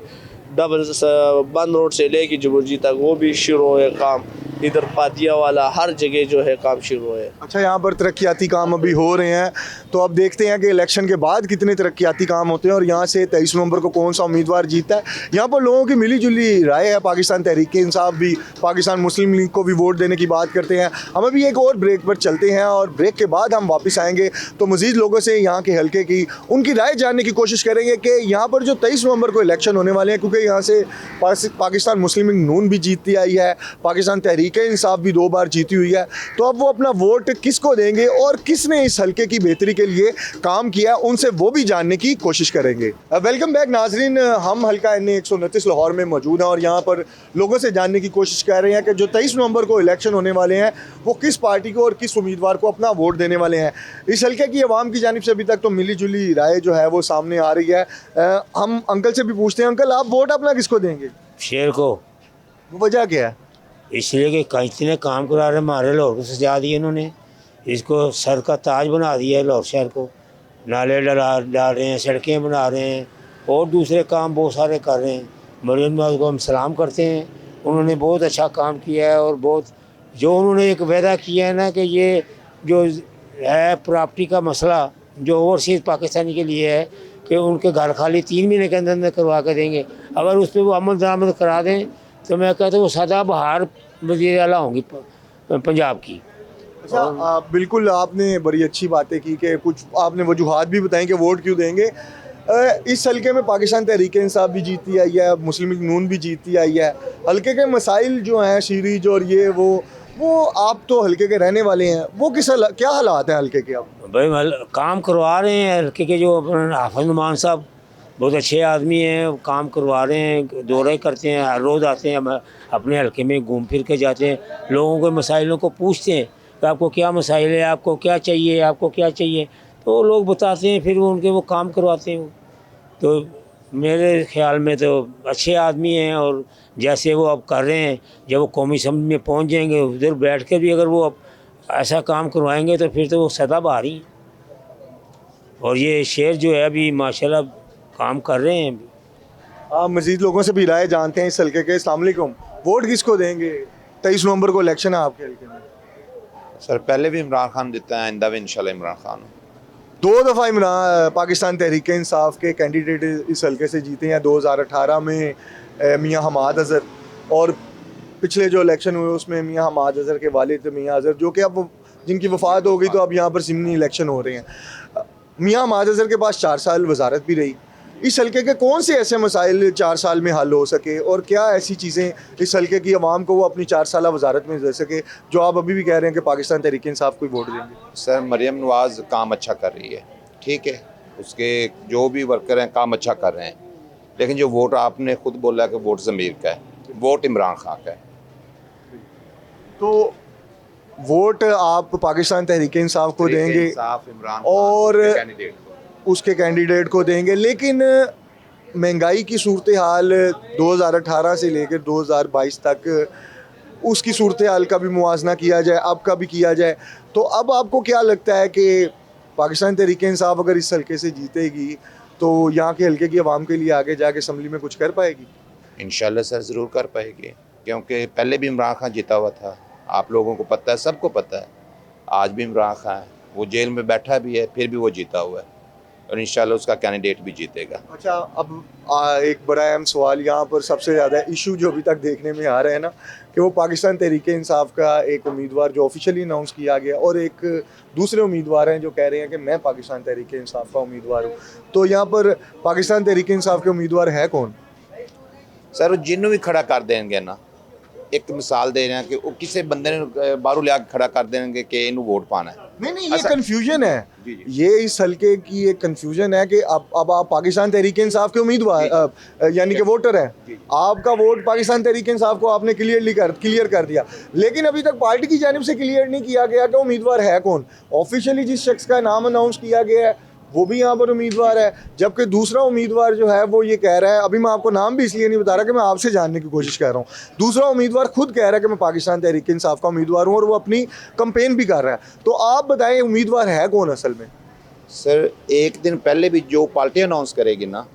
बंद रोड से लेके जुबुर्जी तक वो भी शुरू है काम, इधर पातिया वाला हर जगह जो है काम शुरू है। अच्छा, यहाँ पर तरक्याती काम अभी हो रहे हैं, तो अब देखते हैं कि इलेक्शन के बाद कितने तरक्याती काम होते हैं और यहाँ से 23 नवंबर को कौन सा उम्मीदवार जीतता है। यहाँ पर लोगों की मिली जुली राय है। पाकिस्तान तहरीक इंसाफ भी, पाकिस्तान मुस्लिम लीग को भी वोट देने की बात करते हैं। हम अभी एक और ब्रेक पर चलते हैं और ब्रेक के बाद हम वापस आएंगे तो मज़ीद लोगों से यहाँ के हल्के की उनकी राय जानने की कोशिश करेंगे कि यहाँ पर जो 23 नवंबर को इलेक्शन होने वाले हैं, क्योंकि यहाँ से पाकिस्तान मुस्लिम लीग नून भी जीतती आई है, पाकिस्तान तहरीक इंसाफ भी 2 बार जीती हुई है, तो अब वो अपना वोट किसको देंगे और किसने इस हल्के की बेहतरी के लिए काम किया, उनसे वो भी जानने की कोशिश करेंगे। वेलकम बैक नाजरीन, हम हल्का NA 129 लाहौर में मौजूद हैं और यहाँ पर लोगों से जानने की कोशिश कर रहे हैं कि जो 23 नवंबर को इलेक्शन होने वाले हैं वो किस पार्टी को और किस उम्मीदवार को अपना वोट देने वाले हैं। इस हल्के की आवाम की जानिब से अभी तक तो मिली जुली राय जो है वो सामने आ रही है। हम अंकल से भी पूछते हैं, अंकल आप वोट अपना किसको देंगे? शेर को। वो वजह क्या है? इसलिए कि इतने काम करा रहे, हमारे लाहौर को सजा दिए इन्होंने, इसको सर का ताज बना दिया है लाहौर शहर को। नाले डाल रहे हैं, सड़कें बना रहे हैं और दूसरे काम बहुत सारे कर रहे हैं। मरियम नवाज को हम सलाम करते हैं, उन्होंने बहुत अच्छा काम किया है और बहुत जो उन्होंने एक वादा किया है ना कि ये जो है प्रॉपर्टी का मसला जो ओवरसीज़ पाकिस्तानी के लिए है कि उनके घर खाली 3 महीने के अंदर अंदर करवा के देंगे, अगर उस पर वो अमल दरामद करा दें तो मैं कहता हूँ सदाबहार वज़ीर आला होंगी पंजाब की। अच्छा, बिल्कुल आपने बड़ी अच्छी बातें की कि कुछ आपने वजूहात भी बताई कि वोट क्यों देंगे। इस हल्के में पाकिस्तान तहरीक इंसाफ भी जीतती आई है, मुस्लिम लीग नून भी जीतती आई है। हल्के के मसाइल जो हैं सीरीज और ये वो आप तो हल्के के रहने वाले हैं, वो क्या हालात हैं हल्के के? अब भाई काम करवा रहे हैं हल्के के जो हाफिज नुमान साहब बहुत अच्छे आदमी हैं, काम करवा रहे हैं, दौरे करते हैं, हर रोज़ आते हैं अपने हल्के में, घूम फिर के जाते हैं, लोगों के मसाइलों को पूछते हैं कि आपको क्या मसाइल है, आपको क्या चाहिए, आपको क्या चाहिए, तो लोग बताते हैं, फिर वो उनके वो काम करवाते हैं। तो मेरे ख्याल में तो अच्छे आदमी हैं, और जैसे वो अब कर रहे हैं, जब वो कौमी असम्बली में पहुंच जाएंगे उधर बैठ के भी अगर वो अब ऐसा काम करवाएंगे तो फिर तो वो सदाबहार ही। और ये शेर जो है अभी माशाल्लाह काम कर रहे हैं। आप मज़ीद लोगों से भी राय जानते हैं इस हल्के के। अस्सलाम वालेकुम, वोट किसको देंगे? 23 नवंबर को इलेक्शन है आपके हल्के में। सर पहले भी इमरान खान जीता है, आइंदा भी इंशाल्लाह इमरान खान। 2 दफ़ा इमरान पाकिस्तान तहरीक इंसाफ के कैंडिडेट इस हल्के से जीते हैं। 2018 में मियां हमाद अज़हर, और पिछले जो इलेक्शन हुए उसमें मियां हमाद अज़हर के वालिद मियां अज़हर, जो कि अब जिनकी वफ़ात हो गई, तो अब यहाँ पर ज़िमनी इलेक्शन हो रहे हैं। मियां हमाद अज़हर के पास 4 साल वजारत भी रही। इस हल्के के कौन से ऐसे मसाइल 4 साल में हल हो सके, और क्या ऐसी चीज़ें इस हल्के की आवाम को वो अपनी 4 साल वजारत में दे सके, जो आप अभी भी कह रहे हैं कि पाकिस्तान तहरीक इंसाफ को वोट देंगे? सर मरियम नवाज़ काम अच्छा कर रही है, ठीक है, उसके जो भी वर्कर हैं काम अच्छा कर रहे हैं, लेकिन जो वोट आपने खुद बोला कि वोट ज़मीर का है, वोट इमरान खान का है। तो वोट आप पाकिस्तान तहरीक इंसाफ को देंगे इमरान और कैंडिडेट उसके कैंडिडेट को देंगे, लेकिन महंगाई की सूरत हाल 2018 से लेकर 2022 तक, उसकी सूरत हाल का भी मुआजना किया जाए, अब का भी किया जाए, तो अब आपको क्या लगता है कि पाकिस्तान तहरीक इंसाफ अगर इस हल्के से जीतेगी तो यहाँ के हल्के की आवाम के लिए आगे जाके असम्बली में कुछ कर पाएगी? इंशाल्लाह सर ज़रूर कर पाएगी, क्योंकि पहले भी इमरान खान जीता हुआ था, आप लोगों को पता है, सबको पता है। आज भी इमरान खान है, वो जेल में बैठा भी है, फिर भी वो जीता हुआ है, और इंशाल्लाह उसका कैंडिडेट भी जीतेगा। अच्छा, अब एक बड़ा अहम सवाल यहाँ पर, सबसे ज़्यादा इशू जो अभी तक देखने में आ रहे हैं ना, कि वो पाकिस्तान तहरीक इंसाफ का एक उम्मीदवार जो ऑफिशियली अनाउंस किया गया, और एक दूसरे उम्मीदवार हैं जो कह रहे हैं कि मैं पाकिस्तान तहरीक इंसाफ का उम्मीदवार हूँ। तो यहाँ पर पाकिस्तान तहरीक इंसाफ के उम्मीदवार है कौन? सर जिन्हों भी खड़ा कर देंगे ना, एक मिसाल दे रहे हैं कि वो किसी बंदे ने बाहरों लिया खड़ा कर देंगे कि इन्हों वोट पाना है। नहीं, ये कन्फ्यूजन है। ये इस हल्के की एक कन्फ्यूजन है कि अब आप पाकिस्तान तहरीक इंसाफ के उम्मीदवार यानी कि वोटर हैं, आपका वोट पाकिस्तान तहरीक इंसाफ को आपने क्लियर कर दिया, लेकिन अभी तक पार्टी की जानिब से क्लियर नहीं किया गया कि उम्मीदवार है कौन। ऑफिशियली जिस शख्स का नाम अनाउंस किया गया है वो भी यहाँ पर उम्मीदवार है, जबकि दूसरा उम्मीदवार जो है वो ये कह रहा है, अभी मैं आपको नाम भी इसलिए नहीं बता रहा कि मैं आपसे जानने की कोशिश कर रहा हूँ, दूसरा उम्मीदवार खुद कह रहा है कि मैं पाकिस्तान तहरीक इंसाफ का उम्मीदवार हूँ, और वो अपनी कंपेन भी कर रहा है। तो आप बताएं उम्मीदवार है कौन असल में? सर एक दिन पहले भी जो पार्टी अनाउंस करेगी ना,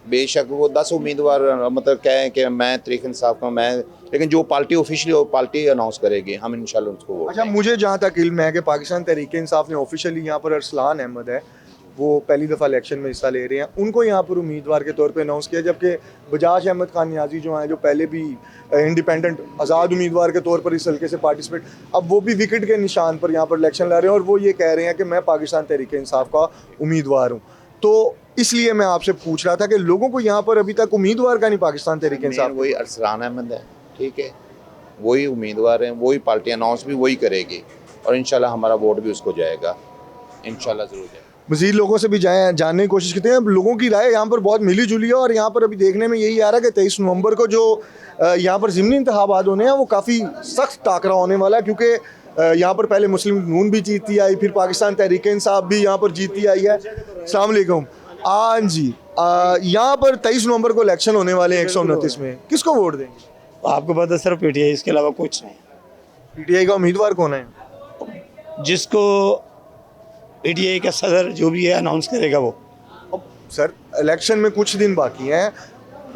बेशक वो 10 उम्मीदवार मतलब कहें कि मैं तहरीक इंसाफ का मैं, लेकिन जो पार्टी ऑफिशियली पार्टी अनाउंस करेगी हम इंशाल्लाह उसको वोट अच्छा, मुझे जहाँ तक इल्म है कि पाकिस्तान तहरीक इंसाफ ने ऑफिशियली यहाँ पर अरसलान अहमद है, वो पहली दफ़ा इलेक्शन में हिस्सा ले रहे हैं, उनको यहाँ पर उम्मीदवार के तौर पे अनाउंस किया, जबकि बजाज अहमद खान नियाजी जो हैं, जो पहले भी इंडिपेंडेंट आज़ाद उम्मीदवार के तौर पर इस हल्के से पार्टिसिपेट, अब वो भी विकेट के निशान पर यहाँ पर इलेक्शन लड़ रहे हैं, और वो ये कह रहे हैं कि मैं पाकिस्तान तहरीक इंसाफ का उम्मीदवार हूँ। तो इसलिए मैं आपसे पूछ रहा था कि लोगों को यहाँ पर अभी तक उम्मीदवार का नहीं पाकिस्तान तहरीक इंसाफ, वही अरसलान अहमद है, ठीक है, वही उम्मीदवार हैं, वही पार्टी अनाउंस भी वही करेगी, और इंशाल्लाह हमारा वोट भी उसको जाएगा, इंशाल्लाह ज़रूर जाएगा। मज़ीद लोगों से भी जानने की कोशिश करते हैं। लोगों की राय यहाँ पर बहुत मिली जुली है, और यहाँ पर अभी देखने में यही आ रहा है कि 23 नवंबर को जो यहाँ पर ज़िमनी इंतखाबात होने हैं वो काफ़ी सख्त टाकरा होने वाला है, क्योंकि यहाँ पर पहले मुस्लिम लीग नून भी जीतती आई, फिर पाकिस्तान तहरीक इंसाफ भी यहाँ पर जीतती आई है। अस्सलाम वालेकुम। हाँ जी, यहाँ पर 23 नवंबर को इलेक्शन होने वाले हैं 129 में, किसको वोट देंगे? आपको पता सर PTI, इसके अलावा कुछ नहीं। PTI का उम्मीदवार कौन है? जिसको PTI का सदर जो भी है अनाउंस करेगा वो। सर इलेक्शन में कुछ दिन बाकी हैं,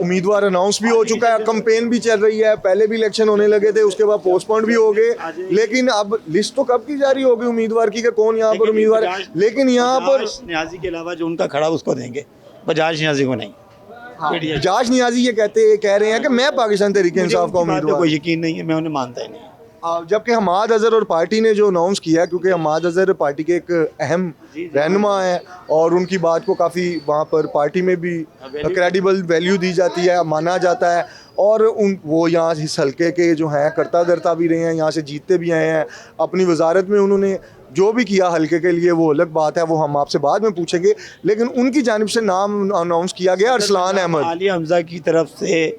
उम्मीदवार अनाउंस भी हो चुका है, कंपेन भी चल रही है, पहले भी इलेक्शन होने लगे थे, उसके बाद पोस्टपोन भी हो गए, लेकिन अब लिस्ट तो कब की जारी होगी उम्मीदवार की कि कौन यहाँ पर उम्मीदवार है, लेकिन यहाँ पर नियाजी के अलावा जो उनका खड़ा उसको देंगे, बजाज नियाजी को नहीं। बजाज नियाजी ये कह रहे हैं कि मैं पाकिस्तान तहरीक इंसाफ का उम्मीदवार, कोई यकीन नहीं है, मैं उन्हें मानता ही नहीं। जबकि हमाद अजहर और पार्टी ने जो अनाउंस किया, क्योंकि हमाद अजहर पार्टी के एक अहम रहनुमा है और उनकी बात को काफ़ी वहाँ पर पार्टी में भी क्रेडिबल वैल्यू दी जाती है, माना जाता है, और वो यहाँ इस हल्के के जो हैं करता धरता भी रहे हैं, यहाँ से जीतते भी आए हैं। अपनी वजारत में उन्होंने जो भी किया हल्के के लिए वो अलग बात है, वो हम आपसे बाद में पूछेंगे, लेकिन उनकी जानिब से नाम अनाउंस किया गया अरसलान अहमद। आलिया हमजा की तरफ से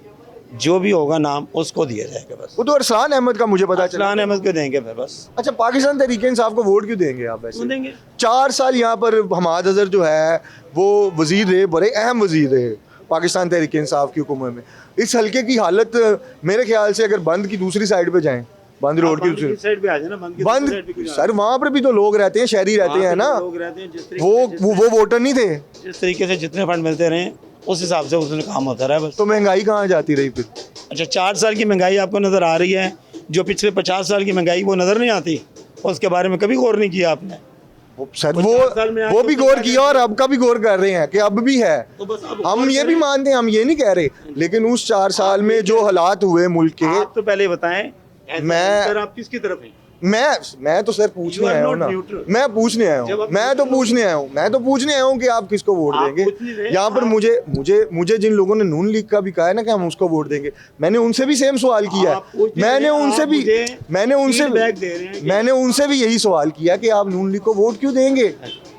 जो भी होगा नाम उसको दिया जाएगा बस। वो तो अरसलान अहमद का मुझे पता चला। अरसलान अहमद को देंगे फिर बस। अच्छा, पाकिस्तान तहरीक इंसाफ को वोट क्यों देंगे आप? वैसे देंगे 4 साल यहाँ पर हमाद अजहर जो है वो वजीर रहे, बड़े अहम वजीर रहे पाकिस्तान तहरीक इंसाफ की हुकूमत में। इस हल्के की हालत मेरे ख्याल से अगर बंद की दूसरी साइड पे जाएं, बंद रोड की दूसरी साइड पे आ जाए ना, बंद सर वहाँ पर भी तो लोग रहते हैं, शहरी रहते हैं ना, लोग रहते हैं, वो वोटर नहीं थे। जिस तरीके से जितने फंड मिलते रहे उस हिसाब से उसमें काम होता रहा बस। तो महंगाई कहाँ जाती रही फिर? अच्छा, 4 साल की महंगाई आपको नज़र आ रही है, जो पिछले 50 साल की महंगाई वो नज़र नहीं आती, उसके बारे में कभी गौर नहीं किया आपने? सर वो भी गौर किया और अब का भी गौर कर रहे हैं कि अब भी है, हम ये भी मानते हैं, हम ये नहीं कह रहे, लेकिन उस 4 साल में जो हालात हुए मुल्क के, आप तो पहले बताएं मैं आप किसकी तरफ हैं? मैं तो सर पूछने आया हूँ ना, मैं पूछने आया हूँ, मैं तो पूछने आया हूँ कि आप किसको वोट देंगे। यहाँ पर मुझे जिन लोगों ने नून लीग का भी कहा है ना कि हम उसको वोट देंगे, मैंने उनसे भी सेम सवाल किया है। मैंने उनसे भी यही सवाल किया कि आप नून लीग को वोट क्यों देंगे?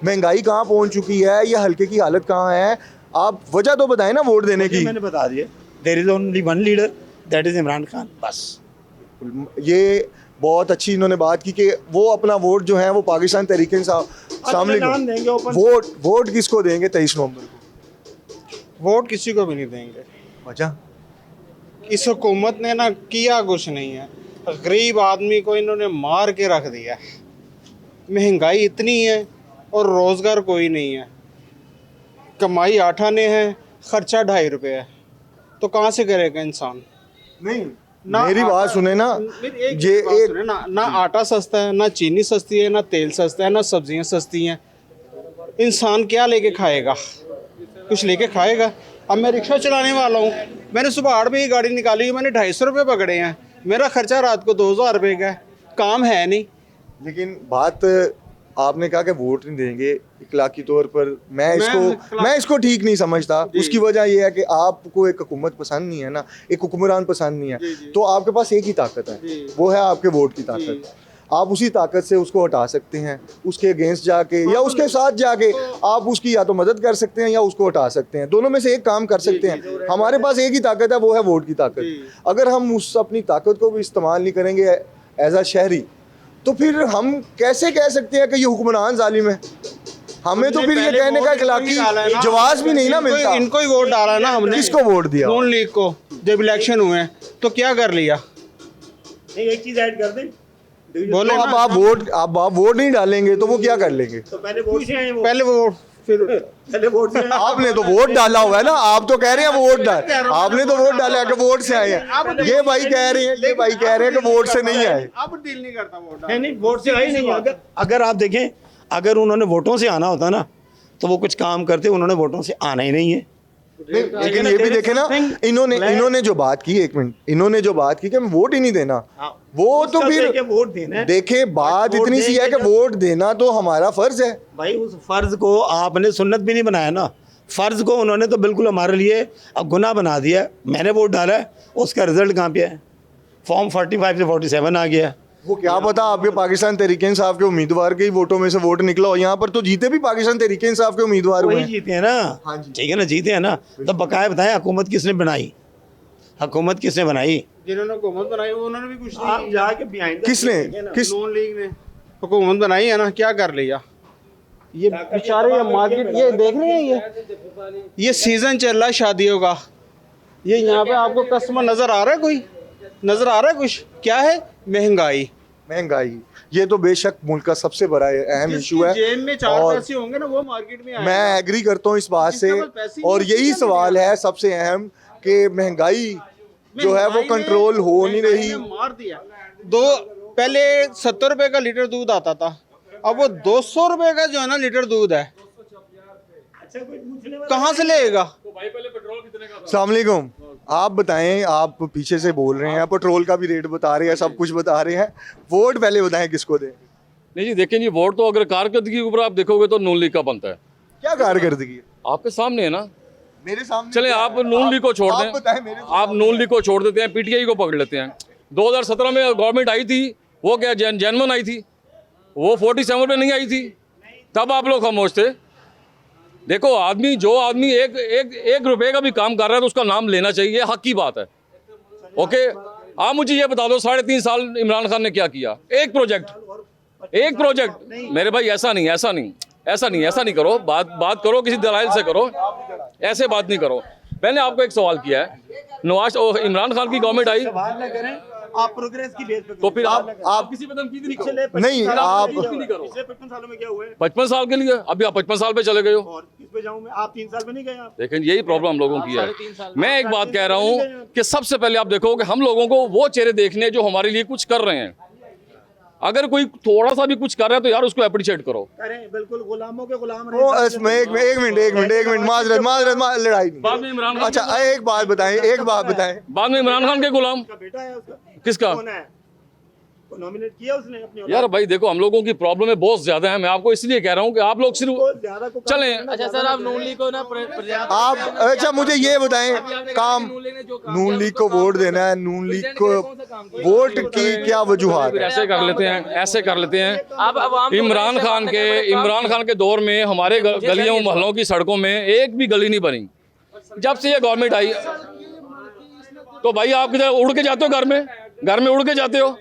महंगाई कहाँ पहुँच चुकी है, ये हल्के की हालत कहाँ है, आप वजह तो बताएं ना वोट देने की। मैंने बता दिया, there is only one leader, that is Imran Khan, बस। ये बहुत अच्छी इन्होंने बात की कि वो अपना वोट जो है वो पाकिस्तान तहरीक इंसाफ सामने वोट किसको देंगे 23 नवंबर को? वोट किसी को भी नहीं देंगे। वजह इस हुकूमत ने ना किया कुछ नहीं है, गरीब आदमी को इन्होंने मार के रख दिया। महंगाई इतनी है और रोज़गार कोई नहीं है, कमाई 8 आने है, खर्चा 2.5 रुपये है, तो कहाँ से करेगा इंसान? नहीं, मेरी बात सुने ना, ये एक ना आटा सस्ता है, ना चीनी सस्ती है, ना तेल सस्ता है, ना सब्जियां सस्ती हैं। इंसान क्या लेके खाएगा? कुछ लेके खाएगा? अब मैं रिक्शा चलाने वाला हूँ, मैंने सुबह 8 बजे गाड़ी निकाली, मैंने 250 रुपये पकड़े हैं, मेरा खर्चा रात को 2000 रुपये का है, काम है नहीं। लेकिन बात आपने कहा कि वोट नहीं देंगे, इखलाकी तौर पर मैं इसको ठीक नहीं समझता। उसकी वजह यह है कि आपको एक हुकूमत पसंद नहीं है ना, एक हुक्मरान पसंद नहीं है, तो आपके पास एक ही ताकत है, वो है आपके वोट की ताकत। आप उसी ताकत से उसको हटा सकते हैं, उसके अगेंस्ट जाके या उसके साथ जाके आप उसकी या तो मदद कर सकते हैं या उसको हटा सकते हैं, दोनों में से एक काम कर सकते हैं। हमारे पास एक ही ताकत है, वो है वोट की ताकत। अगर हम उस अपनी ताकत को भी इस्तेमाल नहीं करेंगे एज अ शहरी, तो फिर हम कैसे कह सकते हैं कि ये हुक्मरान जालिम है? हमें तो फिर ये कहने का इखलाकी जवाब भी नहीं ना मिलता। इनको ही वोट डाला ना हमने। किसको वोट दिया? नून लीग को। जब इलेक्शन हुए तो क्या कर लिया? एक चीज ऐड कर दें, बोले अब आप वोट नहीं डालेंगे तो वो क्या कर लेंगे? तो पहले वोट से आए, पहले वोट, फिर पहले वोट से आपने तो वोट डाला हुआ है ना, आप तो कह रहे हैं वोट डाल, आपने तो वोट डाला है कि वोट से आए हैं। ये भाई कह रहे हैं कि वोट से नहीं आए। अब डील नहीं करता वोट। नहीं, वोट से आए नहीं। अगर आप देखें, अगर उन्होंने वोटों से आना होता ना तो वो कुछ काम करते, उन्होंने वोटों से आना ही नहीं है। लेकिन ये भी देखे ना, इन्होंने जो बात की, एक मिनट, इन्होंने जो बात की कि हम वोट ही नहीं देना, वो तो फिर वोट देना, देखे बात इतनी सी है कि वोट देना तो हमारा फर्ज है भाई। उस फर्ज को आपने सुन्नत भी नहीं बनाया ना, फर्ज को उन्होंने तो बिल्कुल हमारे लिए अब गुनाह बना दिया। मैंने वोट डाला है, उसका रिजल्ट कहाँ पे है? फॉर्म 45 से 47 आ गया। वो क्या पता आपके पाकिस्तान तहरीक इंसाफ के उम्मीदवार के ही वोटों में से वोट निकला हो। यहाँ पर तो जीते भी पाकिस्तान तहरीक इंसाफ के उम्मीदवार हुए हैं। जीते हैं ना, ठीक है ना, जीते हैं ना। तो बकाया बताएं, हुकूमत किसने बनाई? हुकूमत किसने बनाई? जिन्होंने हुकूमत बनाई उन्होंने भी कुछ नहीं। आप जाके बिहाइंड किस नून लीग ने हुकूमत बनाई है ना, क्या कर लिया? ये बेचारे ये मार्केट, ये देख रहे हैं, ये सीजन चल रहा है शादियों का, ये यहाँ पे आपको कस्टमर नजर आ रहा है? कोई नजर आ रहा है? कुछ क्या है? महंगाई। ये तो बेशक मुल्क का सबसे बड़ा अहम इशू है। जेब में 4 पैसे होंगे ना, वो मार्केट में आएगा। मैं एग्री करता हूँ इस बात से, और यही सवाल है सबसे अहम कि महंगाई जो है वो कंट्रोल हो नहीं रही। मार दिया। पहले 70 रुपए का लीटर दूध आता था, अब वो 200 रुपए का जो है ना लीटर दूध है। कहाँ से लेगा? अस्सलाम वालेकुम। आप बताएं, आप पीछे से बोल रहे हैं, पेट्रोल का भी रेट बता रहे हैं, सब कुछ बता रहे हैं, वोट पहले बताएं किसको दें? नहीं जी, देखें जी, वोट तो अगर कारकर्दगी के ऊपर आप देखोगे तो नून लीग का बनता है। क्या कारकर्दगी है? आपके सामने है ना, मेरे सामने। चले आप नून लीग को छोड़ आप दें, बताएं मेरे आप नून लीग को छोड़ देते हैं, पीटीआई को पकड़ लेते हैं। 2017 में गवर्नमेंट आई थी, वो क्या जैनमन आई थी, वो 47 में नहीं आई थी, तब आप लोग खामोश थे। देखो आदमी, जो आदमी एक रुपए का भी काम कर रहा है तो उसका नाम लेना चाहिए, हक की बात है। ओके, आप मुझे ये बता दो 3.5 साल इमरान खान ने क्या किया? एक प्रोजेक्ट मेरे भाई, ऐसा नहीं करो, बात करो, किसी दलाइल से करो, ऐसे बात नहीं करो। मैंने आपको एक सवाल किया है, इमरान खान की गवर्नमेंट आई, आप प्रोग्रेस की बेस पे तो फिर आप किसी पे धमकी नहीं करो। नहीं, आप 55 सालों में क्या हुआ है? 55 साल के लिए अभी आप 55 साल पे चले गए हो। और किस पे जाऊं मैं? आप 3 साल में नहीं गए आप? लेकिन यही प्रॉब्लम हम लोगों की है। मैं एक बात कह रहा हूँ कि सबसे पहले आप देखो कि हम लोगों को वो चेहरे देखने जो हमारे लिए कुछ कर रहे हैं। अगर कोई थोड़ा सा भी कुछ कर रहा है तो यार उसको अप्रिशिएट करो। अरे बिल्कुल, गुलामों के गुलाम वो एक मिनट माजरत लड़ाई नहीं। बाद में इमरान खान, अच्छा एक बात बताएं, बाद में इमरान खान के गुलाम बेटा है उसका, किसका? नॉमिनेट किया उसने अपने यार भाई देखो, हम लोगों की प्रॉब्लम बहुत ज्यादा है। मैं आपको इसलिए कह रहा हूँ कि आप लोग सिर्फ चलें। अच्छा सर, आप नून लीग को ना पर्याप्त आप अच्छा मुझे ये बताएं, काम नून लीग को वोट देना है, नून लीग को वोट की क्या वजूहात है? ऐसे कर लेते हैं इमरान खान के दौर में हमारे गलियों मोहल्लों की सड़कों में एक भी गली नहीं बनी। जब से ये गवर्नमेंट आई तो भाई आप किधर उड़ के जाते हो? घर में उड़ के जाते हो?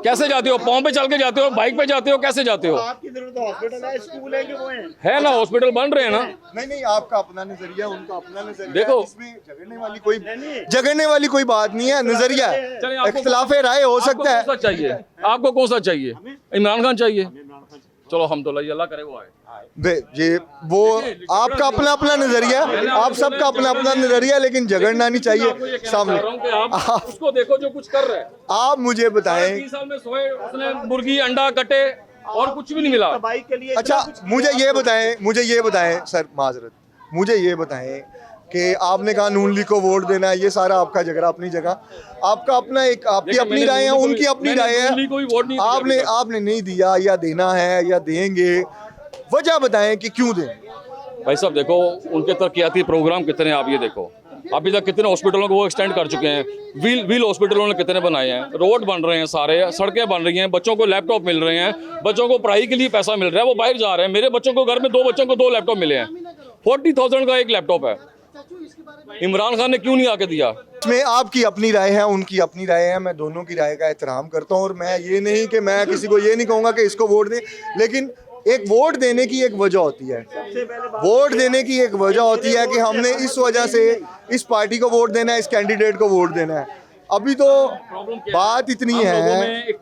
कैसे जाते हो? पाँव पे चल के जाते हो? बाइक पे जाते हो? कैसे जाते हो? आपकी जरूरत हॉस्पिटल है, स्कूल है कि वो है ना, हॉस्पिटल बन रहे हैं ना। नहीं, आपका अपना नजरिया, उनका अपना नजरिया। देखो, इसमें झगड़ने वाली कोई बात नहीं है, नजरिया है, इख्तिलाफ राय हो सकता है। आपको कौन सा चाहिए? इमरान खान चाहिए? चलो हम तो अल्लाह करे वो आए। वो आपका अपना नजरिया, आप सबका अपना नजरिया, लेकिन झगड़ना नहीं चाहिए सामने। आप उसको देखो जो कुछ कर रहे हैं। आप मुझे बताएं, 30 साल में सोए, उसने मुर्गी अंडा कटे और कुछ भी नहीं मिला। अच्छा मुझे ये बताएं सर, माजरत, मुझे ये बताएं कि आपने कहा नून लीग को वोट देना है, ये सारा आपका झगड़ा अपनी जगह, आपका अपना एक, आपकी अपनी राय है, उनकी अपनी राय है, आपने नहीं दिया या देना है या देंगे, वजह बताएं कि क्यों दें? भाई साहब देखो, उनके तरक्याती प्रोग्राम कितने, आप ये देखो अभी तक कितने हॉस्पिटलों को वो एक्सटेंड कर चुके हैं। व्हील हॉस्पिटलों ने कितने बनाए हैं, रोड बन रहे हैं, सारे सड़कें बन रही हैं, बच्चों को लैपटॉप मिल रहे हैं, बच्चों को पढ़ाई के लिए पैसा मिल रहा है, वो बाहर जा रहे हैं। मेरे बच्चों को, घर में 2 बच्चों को 2 लैपटॉप मिले हैं, 40,000 का एक लैपटॉप है। इमरान खान ने क्यों नहीं आके दिया? इसमें आपकी अपनी राय है, उनकी अपनी राय है, मैं दोनों की राय का एहतराम करता हूँ। और मैं ये नहीं कि मैं किसी को ये नहीं कहूँगा कि इसको वोट दें, लेकिन एक वोट देने की एक वजह होती है, वोट देने की एक वजह होती है कि हमने इस वजह से इस पार्टी को वोट देना है, इस कैंडिडेट को वोट देना है। अभी तो बात इतनी है,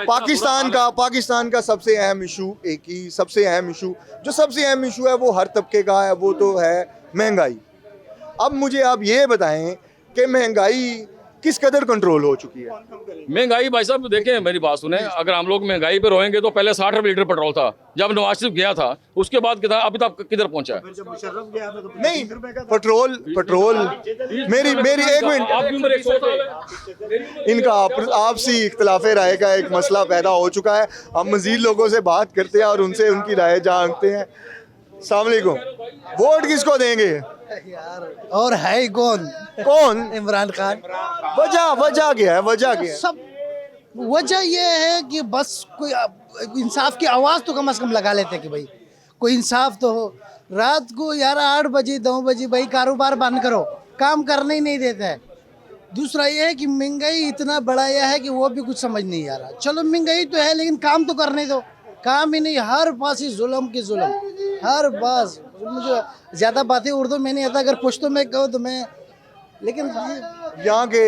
पाकिस्तान का सबसे अहम इशू, सबसे अहम इशू है, वो हर तबके का है, वो तो है महंगाई। अब मुझे आप ये बताएं कि महंगाई किस कदर कंट्रोल हो चुकी है? महंगाई भाई साहब देखें, मेरी बात सुने, अगर हम लोग महंगाई पे रोएंगे तो पहले 60 रुपये लीटर पेट्रोल था जब नवाज शरीफ गया था, उसके बाद कितना, अभी तक किधर पहुंचा है? नहीं, पेट्रोल मेरी एक मिनट, इनका आपसी इख्तिलाफ राय का एक मसला पैदा हो चुका है। हम मजीद लोगों से बात करते हैं और उनसे उनकी राय जानते हैं। अस्सलाम वालेकुम, वोट किसको देंगे यार? और है कौन? इमरान खान। वजह क्या है? सब वजह ये है कि बस कोई इंसाफ की आवाज़ तो कम से कम लगा लेते कि भाई कोई इंसाफ तो हो। रात को यार 8 बजे 9 बजे भाई कारोबार बंद करो, काम करने ही नहीं देता है। दूसरा ये है कि महंगाई इतना बढ़ाया है कि वो भी कुछ समझ नहीं आ रहा। चलो महंगाई तो है, लेकिन काम तो करने दो, काम ही नहीं, हर पास ही जुल्म की जुल्म, हर पास। मुझे ज़्यादा बातें उर्दू में नहीं आता, अगर पुश्तो में कहो तो मैं, लेकिन यहाँ के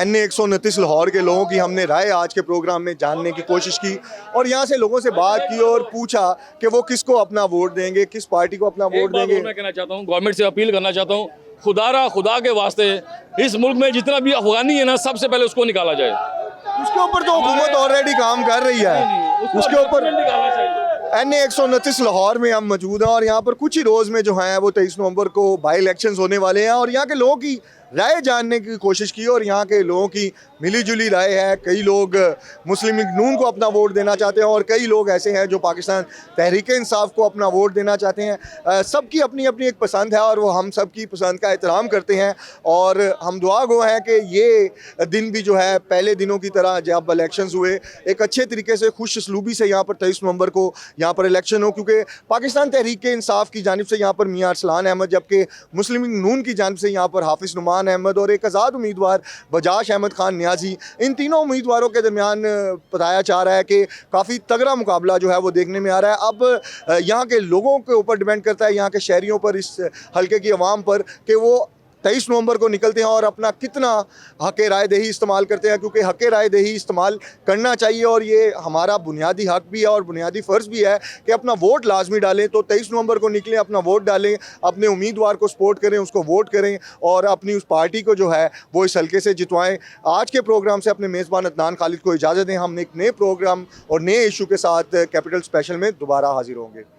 NA 129 लाहौर के लोगों की हमने राय आज के प्रोग्राम में जानने की कोशिश की और यहाँ से लोगों से बात की और पूछा कि वो किसको अपना वोट देंगे, किस पार्टी को अपना वोट देंगे। मैं कहना चाहता हूँ, गवर्नमेंट से अपील करना चाहता हूँ, खुदा के वास्ते इस मुल्क में जितना भी अफगानी है ना, सबसे पहले उसको निकाला जाए। उसके ऊपर तो हुकूमत ऑलरेडी काम कर रही है, उसके ऊपर NA 129 लाहौर में हम मौजूद हैं और यहाँ पर कुछ ही रोज़ में जो है वो 23 नवंबर को बाई इलेक्शंस होने वाले हैं और यहाँ के लोगों की राय जानने की कोशिश की और यहाँ के लोगों की मिली जुली राय है। कई लोग मुस्लिम लीग नून को अपना वोट देना चाहते हैं और कई लोग ऐसे हैं जो पाकिस्तान तहरीक इंसाफ को अपना वोट देना चाहते हैं। सबकी अपनी अपनी एक पसंद है और वो हम सब की पसंद का एहतराम करते हैं और हम दुआ गो हैं कि ये दिन भी जो है पहले दिनों की तरह जब इलेक्शंस हुए एक अच्छे तरीके से खुश असलूबी से यहाँ पर 23 नवंबर को यहाँ पर इलेक्शन हो, क्योंकि पाकिस्तान तहरीक इंसाफ की जानिब से यहाँ पर मियां अरसलान अहमद जबकि मुस्लिम लीग नून की जानिब से यहाँ पर हाफिज़ नुमान अहमद और एक आज़ाद उम्मीदवार बजाश अहमद खान नियाजी, इन तीनों उम्मीदवारों के दरमियान बताया जा रहा है कि काफ़ी तगड़ा मुकाबला जो है वो देखने में आ रहा है। अब यहाँ के लोगों के ऊपर डिपेंड करता है, यहाँ के शहरियों पर, इस हल्के की आवाम पर, कि वो 23 नवंबर को निकलते हैं और अपना कितना हक़ राय दही इस्तेमाल करते हैं, क्योंकि हक़ राय दही इस्तेमाल करना चाहिए और ये हमारा बुनियादी हक़ भी है और बुनियादी फ़र्ज़ भी है कि अपना वोट लाजमी डालें। तो 23 नवंबर को निकलें, अपना वोट डालें, अपने उम्मीदवार को सपोर्ट करें, उसको वोट करें और अपनी उस पार्टी को जो है वो इस हल्के से जितवाएँ। आज के प्रोग्राम से अपने मेज़बान अदनान खालिद को इजाज़त दें। हम एक नए प्रोग्राम और नए इशू के साथ कैपिटल स्पेशल में दोबारा हाजिर होंगे।